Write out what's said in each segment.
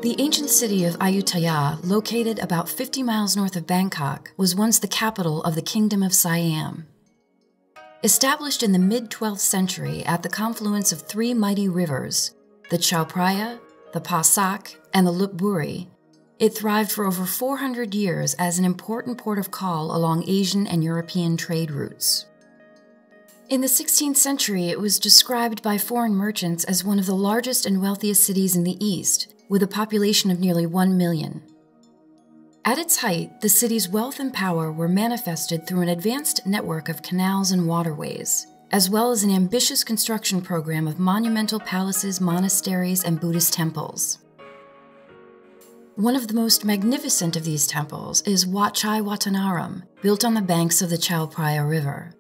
The ancient city of Ayutthaya, located about 50 miles north of Bangkok, was once the capital of the Kingdom of Siam. Established in the mid-12th century at the confluence of three mighty rivers, the Chao Phraya, the Pa Sak, and the Lopburi, it thrived for over 400 years as an important port of call along Asian and European trade routes. In the 16th century, it was described by foreign merchants as one of the largest and wealthiest cities in the East, with a population of nearly 1 million. At its height, the city's wealth and power were manifested through an advanced network of canals and waterways, as well as an ambitious construction program of monumental palaces, monasteries, and Buddhist temples. One of the most magnificent of these temples is Wat Chaiwatthanaram, built on the banks of the Chao Phraya River.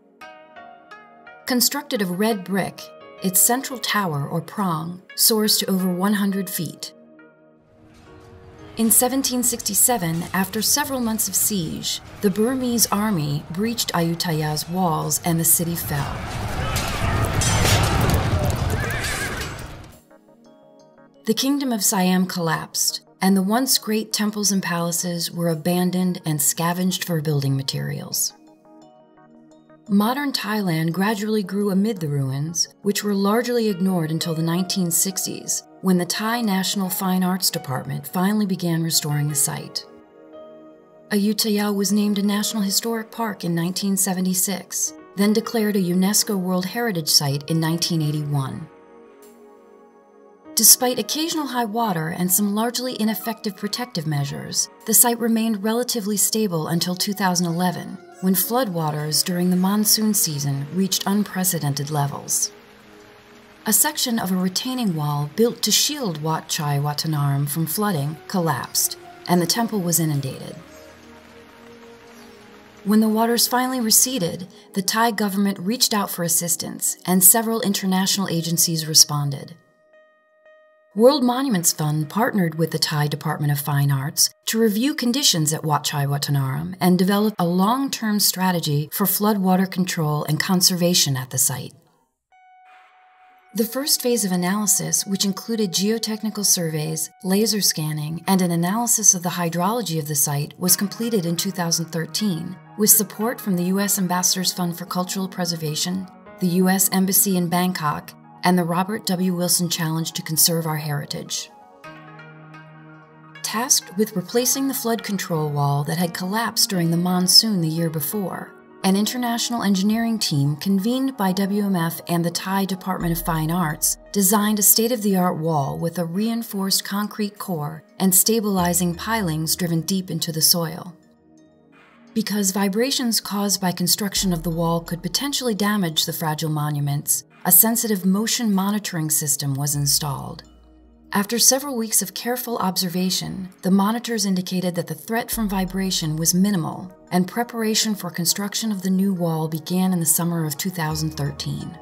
Constructed of red brick, its central tower, or prong, soars to over 100 feet. In 1767, after several months of siege, the Burmese army breached Ayutthaya's walls and the city fell. The Kingdom of Siam collapsed, and the once great temples and palaces were abandoned and scavenged for building materials. Modern Thailand gradually grew amid the ruins, which were largely ignored until the 1960s, when the Thai National Fine Arts Department finally began restoring the site. Ayutthaya was named a National Historic Park in 1976, then declared a UNESCO World Heritage Site in 1981. Despite occasional high water and some largely ineffective protective measures, the site remained relatively stable until 2011, when floodwaters during the monsoon season reached unprecedented levels. A section of a retaining wall built to shield Wat Chaiwatthanaram from flooding collapsed, and the temple was inundated. When the waters finally receded, the Thai government reached out for assistance, and several international agencies responded. World Monuments Fund partnered with the Thai Department of Fine Arts to review conditions at Wat Chaiwatthanaram and develop a long-term strategy for floodwater control and conservation at the site. The first phase of analysis, which included geotechnical surveys, laser scanning, and an analysis of the hydrology of the site, was completed in 2013, with support from the U.S. Ambassador's Fund for Cultural Preservation, the U.S. Embassy in Bangkok, and the Robert W. Wilson Challenge to Conserve Our Heritage. Tasked with replacing the flood control wall that had collapsed during the monsoon the year before, an international engineering team convened by WMF and the Thai Department of Fine Arts designed a state-of-the-art wall with a reinforced concrete core and stabilizing pilings driven deep into the soil. Because vibrations caused by construction of the wall could potentially damage the fragile monuments, a sensitive motion monitoring system was installed. After several weeks of careful observation, the monitors indicated that the threat from vibration was minimal, and preparation for construction of the new wall began in the summer of 2013.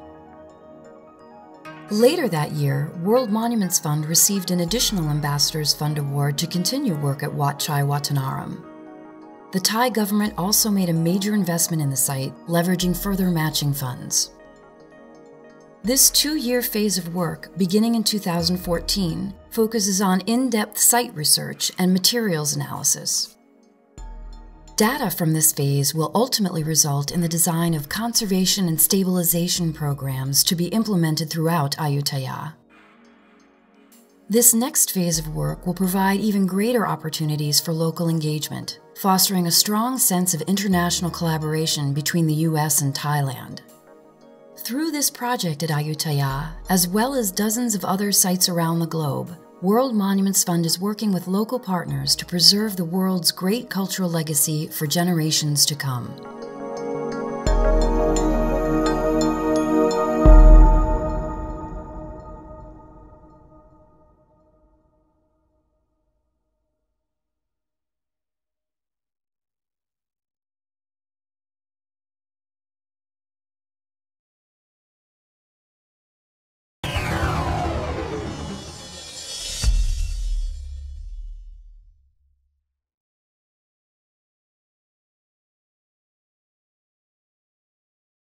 Later that year, World Monuments Fund received an additional Ambassador's Fund award to continue work at Wat Chaiwatthanaram. The Thai government also made a major investment in the site, leveraging further matching funds. This 2-year phase of work, beginning in 2014, focuses on in-depth site research and materials analysis. Data from this phase will ultimately result in the design of conservation and stabilization programs to be implemented throughout Ayutthaya. This next phase of work will provide even greater opportunities for local engagement, fostering a strong sense of international collaboration between the U.S. and Thailand. Through this project at Ayutthaya, as well as dozens of other sites around the globe, World Monuments Fund is working with local partners to preserve the world's great cultural legacy for generations to come.